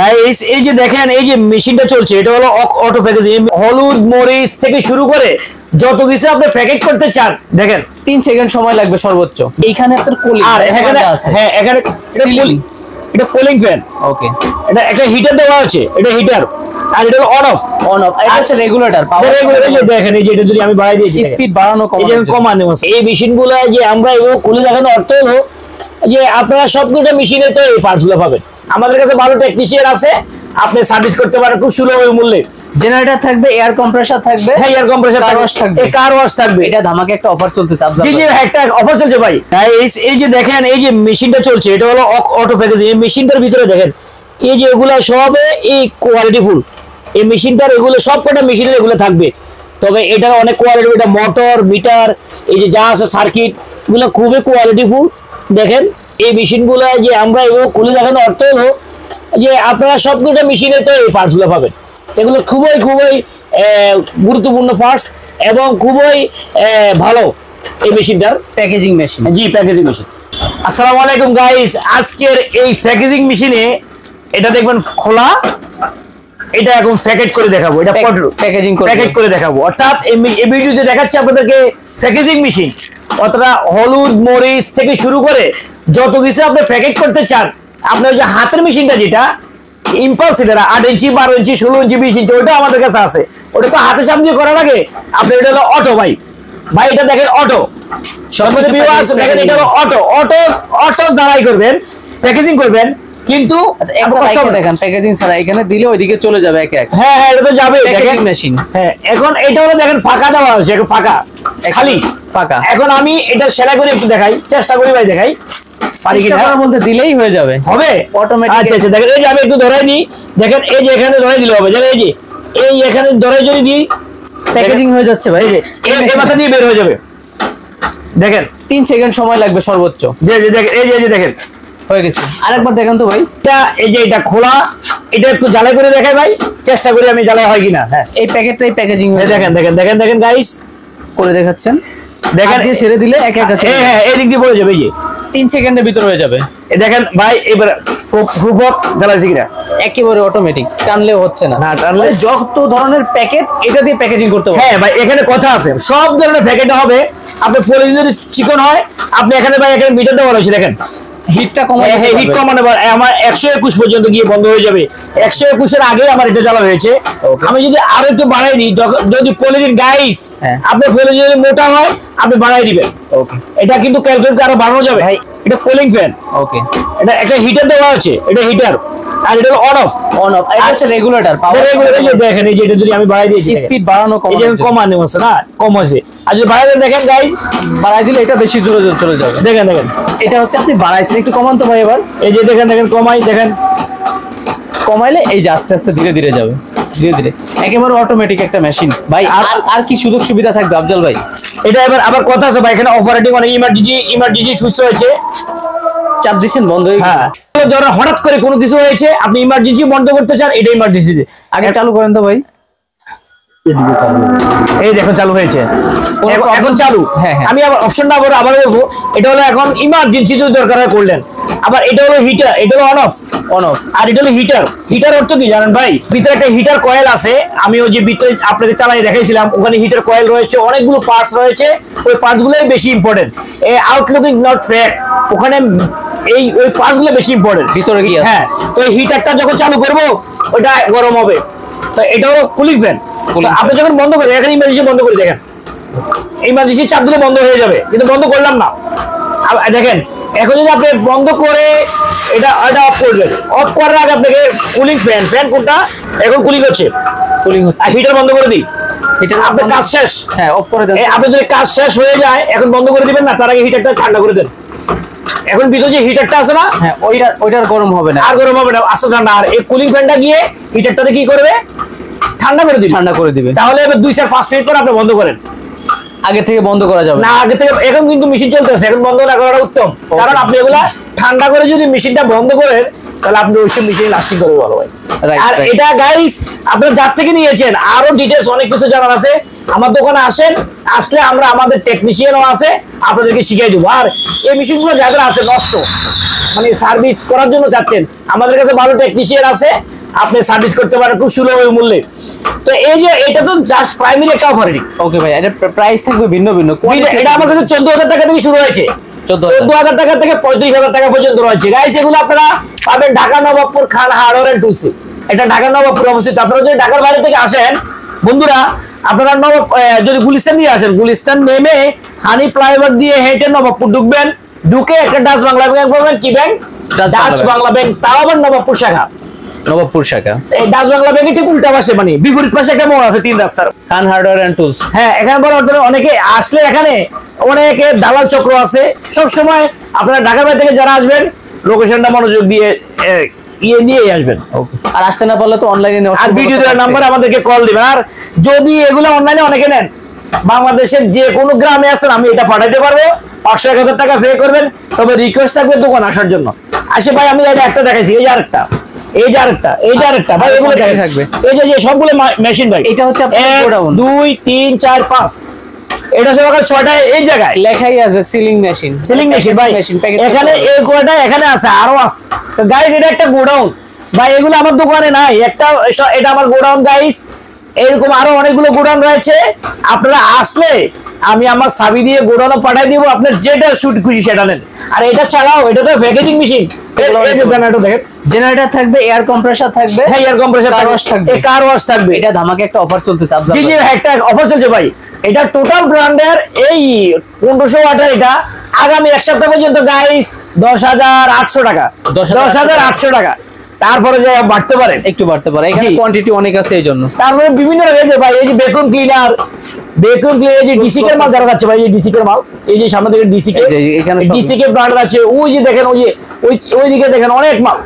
Guys এই যে দেখেন এই যে মেশিনটা চলছে এটা হলো অটো প্যাকেজিং। হলুদ মরিচ থেকে শুরু করে যত কিছু আপনি প্যাকেট করতে চান দেখেন 3 সেকেন্ড সময় লাগবে সর্বোচ্চ। এইখানে আপনার কুলিং আর এখানে আছে। হ্যাঁ এখানে এটা কুলিং ফ্যান। ওকে, এটা একটা হিটার দেওয়া আছে, এটা হিটার আর এটা হলো অন অফ এটা হচ্ছে রেগুলেটর পাওয়ার। রেগুলেটর এই যে দেখেন এই যে এটা যদি আমি বাড়াই দিয়েছি স্পিড বাড়ানো কমানো আছে। এই মেশিনগুলো যে আমরা এগুলো খুলে দেখানো অর্থ হলো যে আপনারা সবগুলো মেশিনে তো এই পার্টসগুলো পাবেন। আমাদের কাছে ভালো টেকনিশিয়ান আছে, আপনি সার্ভিস করতে পারেন খুব সুলভ মূল্যে। জেনারেটর থাকবে, এয়ার কম্প্রেসর থাকবে, হ্যাঁ এয়ার কম্প্রেসর থাকবে, কার ওয়াশ থাকবে। এটা ধামাকে একটা অফার চলতেছে জি জি একটা অফার চলছে ভাই। এই যে দেখেন এই যে মেশিনটা চলছে এটা হলো অটো প্যাকেজিং। এই মেশিনটার ভিতরে দেখেন এই যে এগুলা সব এই কোয়ালিটি ফুল। এই মেশিনটার এগুলো সবকটা মেশিনের এগুলো থাকবে, তবে এটার অনেক কোয়ালিটি। এটা মোটর মিটার এই যে যা আছে সার্কিট এগুলো খুবই কোয়ালিটি ফুল। দেখেন এই মেশিনগুলো যে আমরা এগুলো খুলে দেখানো অর্থ হলো যে আপনারা সবকটা মেশিনে তো এই পার্টসগুলো পাবেন। এগুলো খুবই গুরুত্বপূর্ণ পার্টস এবং খুবই ভালো এই মেশিনটার প্যাকেজিং মেশিন। জি প্যাকেজিং মেশিন। আসসালামু আলাইকুম গাইস, আজকের এই প্যাকেজিং মেশিনে এটা দেখবেন খোলা, এটা এখন প্যাকেট করে দেখাবো। এটা প্যাকেট করে দেখাবো, অর্থাৎ এই ভিডিওতে দেখাচ্ছি আপনাদেরকে প্যাকেজিং মেশিন। অতটা হলুদ মরিচ থেকে শুরু করে যত কিছু আপনি প্যাকেট করতে চান, আপনার যে হাতের মেশিনটা যেটা ইম্পালস, এটা 8 ইঞ্চি 12 ইঞ্চি 16 ইঞ্চি 20 ইঞ্চি ওটা আমাদের কাছে আছে। ওটা তো হাতে চাপ দিয়ে করা লাগে। আপনি এটা হলো অটো ভাই এটা দেখেন অটো। সর্বদা ভিউয়ার্স দেখেন এটা হলো অটো যারাই করবেন প্যাকেজিং করবেন, কিন্তু দেখেন প্যাকেজিং ছাড়া এখানে দিলে ওইদিকে চলে যাবে এক এক। হ্যাঁ এটা তো যাবে প্যাকেজিং মেশিন। হ্যাঁ এখন এটা হলো দেখেন ফাঁকা দেওয়া আছে, এখন ফাঁকা খালি ফাঁকা। এখন আমি এটা সেলাই করে একটু দেখাই, চেষ্টা করি ভাই দেখাই পারি কিনা। বলতে দিলেই হয়ে যাবে, হবে অটোমেটিক। আচ্ছা দেখেন এই যে আমি একটু ধরাই দিই, দেখেন এই যে এখানে ধরাই দিলে হবে। দেখেন এই এখানে ধরাই যদি দিই প্যাকেজিং হয়ে যাচ্ছে ভাই। এই মাথা দিয়ে বের হয়ে যাবে। দেখেন 3 সেকেন্ড সময় লাগবে সর্বোচ্চ। দেখেন এই যে দেখেন হয়ে গেছে। আরেকবার দেখেন তো ভাই, এটা খোলা, এটা একটু জ্বালাই করে দেখাই ভাই, চেষ্টা করি আমি জ্বালাই হয় কিনা। হ্যাঁ এই প্যাকেটটাই প্যাকেজিং দেখেন গাইস করে দেখাচ্ছেন। দেখেন দিয়ে ছেড়ে দিলে এক এক আছে। হ্যাঁ এই দিক দিয়ে পড়ে যাবে, এই যে 3 সেকেন্ডের ভিতর হয়ে যাবে। দেখেন ভাই এবার ফুফক জ্বালাইছি কিনা, একেবারে অটোমেটিক, টানলেও হচ্ছে না। টানলে যত ধরনের প্যাকেট এটা দিয়ে প্যাকেজিং করতে হবে। হ্যাঁ ভাই এখানে কথা আছে, সব ধরনের প্যাকেট হবে। আপনি পলিথিন যদি চিকন হয় আপনি এখানে ভাই এখানে মিটার দেওয়া রয়েছে, দেখেন হিটটা কমানো। হিট কমানো আমার 121 পর্যন্ত গিয়ে বন্ধ হয়ে যাবে। 121 এর আগে আমার এটা জ্বালা হয়েছে। আমি যদি আরো একটু বাড়াই দিই, যদি পলিথিন গাইস আপনি পলিথিন যদি মোটা হয় আপনি বাড়াই দিবেন। ওকে, এটা কিন্তু ক্যালকুলেট আরো বাড়ানো যাবে ভাই। এটা কুলিং ফ্যান। ওকে, এটা একটা হিটার দেওয়া আছে, এটা হিটার আর এটা অন অফ। এটা হচ্ছে রেগুলেটর পাওয়ার। রেগুলেটর এই যে দেখেন এই যে এটা যদি আমি বাড়াই দিয়েছি স্পিড বাড়ানো এই যে কমানো আছে না, কম আছে। আর যদি বাড়াই দেন দেখেন গাইস, বাড়াই দিলে এটা বেশি জোরে চলে যাবে। দেখেন এটা হচ্ছে আপনি বাড়াইছেন, একটু কমান তো ভাই এবার। এই যে দেখেন কমাই, দেখেন কমাইলে এই যে আস্তে আস্তে ধীরে ধীরে যাবে, ধীরে ধীরে একেবারে অটোমেটিক একটা মেশিন ভাই। আর কি সুযোগ সুবিধা থাকবে আফজাল ভাই? এটা এবার আবার কথা আছে ভাই, এখানে অপারেটিং অনেক ইমার্জেন্সি সুইচ রয়েছে। চাপ দিচ্ছেন বন্ধ হয়ে গেছে। ধরেন হঠাৎ করে কোনো কিছু হয়েছে, আপনি ইমার্জেন্সি বন্ধ করতে চান, এটা ইমার্জেন্সি আগে চালু করেন তো ভাই। এই দেখুন চালু হয়েছে, এখন চালু। হ্যাঁ আমি আবার অপশনটা আবার বলবো, এটা হলো এখন ইমার্জেন্সি যদি দরকার হয় করলেন। আবার এটা হলো হিটার, এটা হলো অন অফ আর এটা হলো হিটার অর্থ কি জানেন ভাই? ভিতরে একটা হিটার কয়েল আছে, আমি ওই যে ভিতরে আপনাকে চালাই দেখাইছিলাম, ওখানে হিটার কয়েল রয়েছে, অনেকগুলো পার্টস রয়েছে। ওই পার্টসগুলোই বেশি ইম্পর্টেন্ট। আউটলুকিং নট ফেক, ওখানে ওই পার্টসগুলো বেশি ইম্পর্টেন্ট ভিতরে গিয়ে। হ্যাঁ, তো এই হিটারটা যখন চালু করবো ওইটা গরম হবে। তো এটা হলো কুলিং ফ্যান। আপনি যখন বন্ধ করেন, এখানে ইমার্জেন্সি বন্ধ করে দেখেন, ইমার্জেন্সি চাপ দিলে বন্ধ হয়ে যাবে, কিন্তু বন্ধ করলাম না। দেখেন এখন যদি আপনি বন্ধ করে এটা অফ করবেন, অফ করার আগে আপনাকে কুলিং ফ্যান কোনটা এখন কুলিং হচ্ছে, আর হিটার বন্ধ করে দিই। আপনার কাজ শেষ, হ্যাঁ অফ করে দেন। আপনি যদি কাজ শেষ হয়ে যায় এখন বন্ধ করে দিবেন না, তার আগে হিটারটা ঠান্ডা করে দেন। এখন ভিতরে যে হিটারটা আছে না, হ্যাঁ ওইটার গরম হবে না, আর গরম হবে না, আস্তে ঠান্ডা। আর এই কুলিং ফ্যানটা গিয়ে হিটারটাতে কি করবে, ঠান্ডা করে দিবে। তাহলে এবার 2-5 মিনিট পর আপনি বন্ধ করেন। আগে থেকে বন্ধ করা যাবে না, আগে থেকে এখন কিন্তু মেশিন চলতেছে, এখন বন্ধ না করাটা উত্তম। কারণ আপনি এগুলা ঠান্ডা করে যদি মেশিনটা বন্ধ করেন তাহলে আপনি ওই মেশিন লাস্টিং করবে ভালো ভাই। Right, আর right. এটা গাইস আপনারা যার থেকে নিয়েছেন আরো ডিটেইলস অনেক কিছু জানার আছে, আমার দোকানে আসেন, আসলে আমরা আমাদের টেকনিশিয়ানও আছে আপনাদেরকে শিখিয়ে দেবো। আর এই মেশিনগুলো যাদের আছে নষ্ট মানে সার্ভিস করার জন্য যাচ্ছেন, আমাদের কাছে ভালো টেকনিশিয়ান আছে, আপনি সার্ভিস করতে পারেন খুব সুলভ মূল্যে। তো এই যে এটা তো জাস্ট প্রাইমারি একটা অফারিং। ওকে ভাই, এটা প্রাইস থাকবে ভিন্ন ভিন্ন। এটা আমার কাছে 14,000 টাকা থেকে শুরু হয়েছে, 14,000 টাকা থেকে 35,000 টাকা পর্যন্ত রয়েছে গাইস। এগুলো আপনারা পাবেন ঢাকা নবাবপুর খান হার্ডওয়্যার এন্ড টুলসে। এটা ঢাকা নবাবপুর অবস্থিত। আপনারা যদি ঢাকার বাইরে থেকে আসেন বন্ধুরা, আপনারা যদি গুলিস্তান দিয়ে আসেন, গুলিস্তান নেমে হানি ফ্লাইওভার দিয়ে হেঁটে নবাবপুর ঢুকবেন, ঢুকে একটা ডাচ বাংলা ব্যাংক পাবেন। কি ব্যাংক? ডাচ বাংলা ব্যাংক, তাও আবার নবাবপুর শাখা। নবাবপুর শাখা। এই ডাচ বাংলা ব্যাংকের ঠিক উল্টা পাশে মানে বিপরীত পাশে একটা মোড় আছে 3 রাস্তার। খান হার্ডওয়্যার এন্ড টুলস। হ্যাঁ, এখানে বড় অনেকে আসলে এখানে অনেকে দালাল চক্র আছে। সব সময় আপনারা ঢাকার বাইরে থেকে যারা আসবেন লোকেশনটা মনোযোগ দিয়ে নিয়ে আসবেন। আর আসতে না পারলে তো অনলাইনে আর ভিডিও দেওয়ার নাম্বার আমাদেরকে কল দিবেন। আর যদি এগুলো অনলাইনে অনেকে নেন, বাংলাদেশের যে কোনো গ্রামে আছেন আমি এটা পাঠাইতে পারবো, 500-1000 টাকা পে করবেন। তবে রিকোয়েস্ট থাকবে দোকান আসার জন্য। আসে ভাই আমি একটা দেখাইছি, এই যে আরেকটা, এই যে আরেকটা, এই যে আরেকটা ভাই, এগুলো থাকবে। এই যে সবগুলো মেশিন ভাই, এটা হচ্ছে 1 2 3 4 5, এটা সকাল 6টা এই জায়গায় লেখাই আছে সিলিং মেশিন। সিলিং মেশিন ভাই, এখানে এই কোয়াটা এখানে আছে, আরো আছে। তো গাইস এটা একটা গোডাউন ভাই, এগুলো আমার দোকানে নাই, একটা এটা আমার গোডাউন গাইস। এরকম আরো অনেকগুলো গোডাউন রয়েছে। আপনারা আসলে আমি আমার চাবি দিয়ে গোডাউনে পাঠিয়ে দিব, আপনার যেটা শুট খুশি সেটা নেন। আর এটা ছাড়াও এটা তো প্যাকেজিং মেশিন, দেখেন জেনারেটর থাকবে, এয়ার কম্প্রেসর থাকবে, হ্যাঁ এয়ার কম্প্রেসর কার ওয়াশ থাকবে, কার ওয়াশ থাকবে। এটা ধামাকে একটা অফার চলতেছে। জি জি একটা অফার চলছে ভাই। এটা টোটাল ব্র্যান্ডের এই 1500 ওয়াটের, এটা আগামী এক সপ্তাহ পর্যন্ত গাইস 10,800 টাকা, 10,800 টাকা। তারপরে যে বাড়তে পারে, একটু বাড়তে পারে, এখানে কোয়ান্টিটি অনেক আছে এই জন্য। তারপরে বিভিন্ন রেঞ্জে ভাই, এই যে ভ্যাকুয়াম ক্লিনার, এই যে ডিসি এর মাল যারা যাচ্ছে ভাই, এই যে ডিসি এর মাল, এই যে সামনে থেকে ডিসি এখানে ডিসি কে ব্র্যান্ড আছে। ওই যে দেখেন ওই দিকে দেখেন অনেক মাল,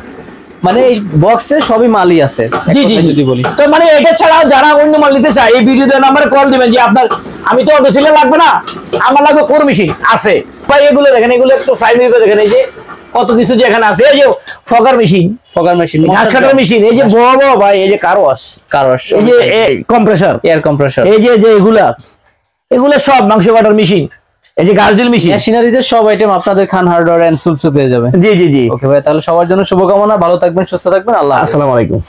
মানে এই বক্সে সবই মালই আছে। জি জি যদি বলি তো মানে এটা ছাড়াও যারা অন্য মাল নিতে চায় এই ভিডিও দেওয়ার নাম্বারে কল দিবেন যে আপনার আমি তো অটো সিলার লাগবে না, আমার লাগবে কোর মেশিন আছে ভাই। এগুলো দেখেন, এগুলো একটু প্রাইমারি করে দেখেন, এই যে কত কিছু যে এখানে আছে। এই যে ফগার মেশিন, ঘাস কাটার মেশিন, এই যে বড় বড় ভাই, এই যে কার ওয়াশ, এই যে কম্প্রেসর, এয়ার কম্প্রেসর, এই যে এগুলা সব মাংস কাটার মেশিন, এই যে গাছ ডিল মেশিন, মেশিনারিদের সব আইটেম আপনাদের খান হার্ডওয়্যার এন্ড টুলসে পেয়ে যাবে। জি জি জি। ওকে ভাই, তাহলে সবার জন্য শুভকামনা, ভালো থাকবেন, সুস্থ থাকবেন, আল্লাহ। আসসালামু আলাইকুম।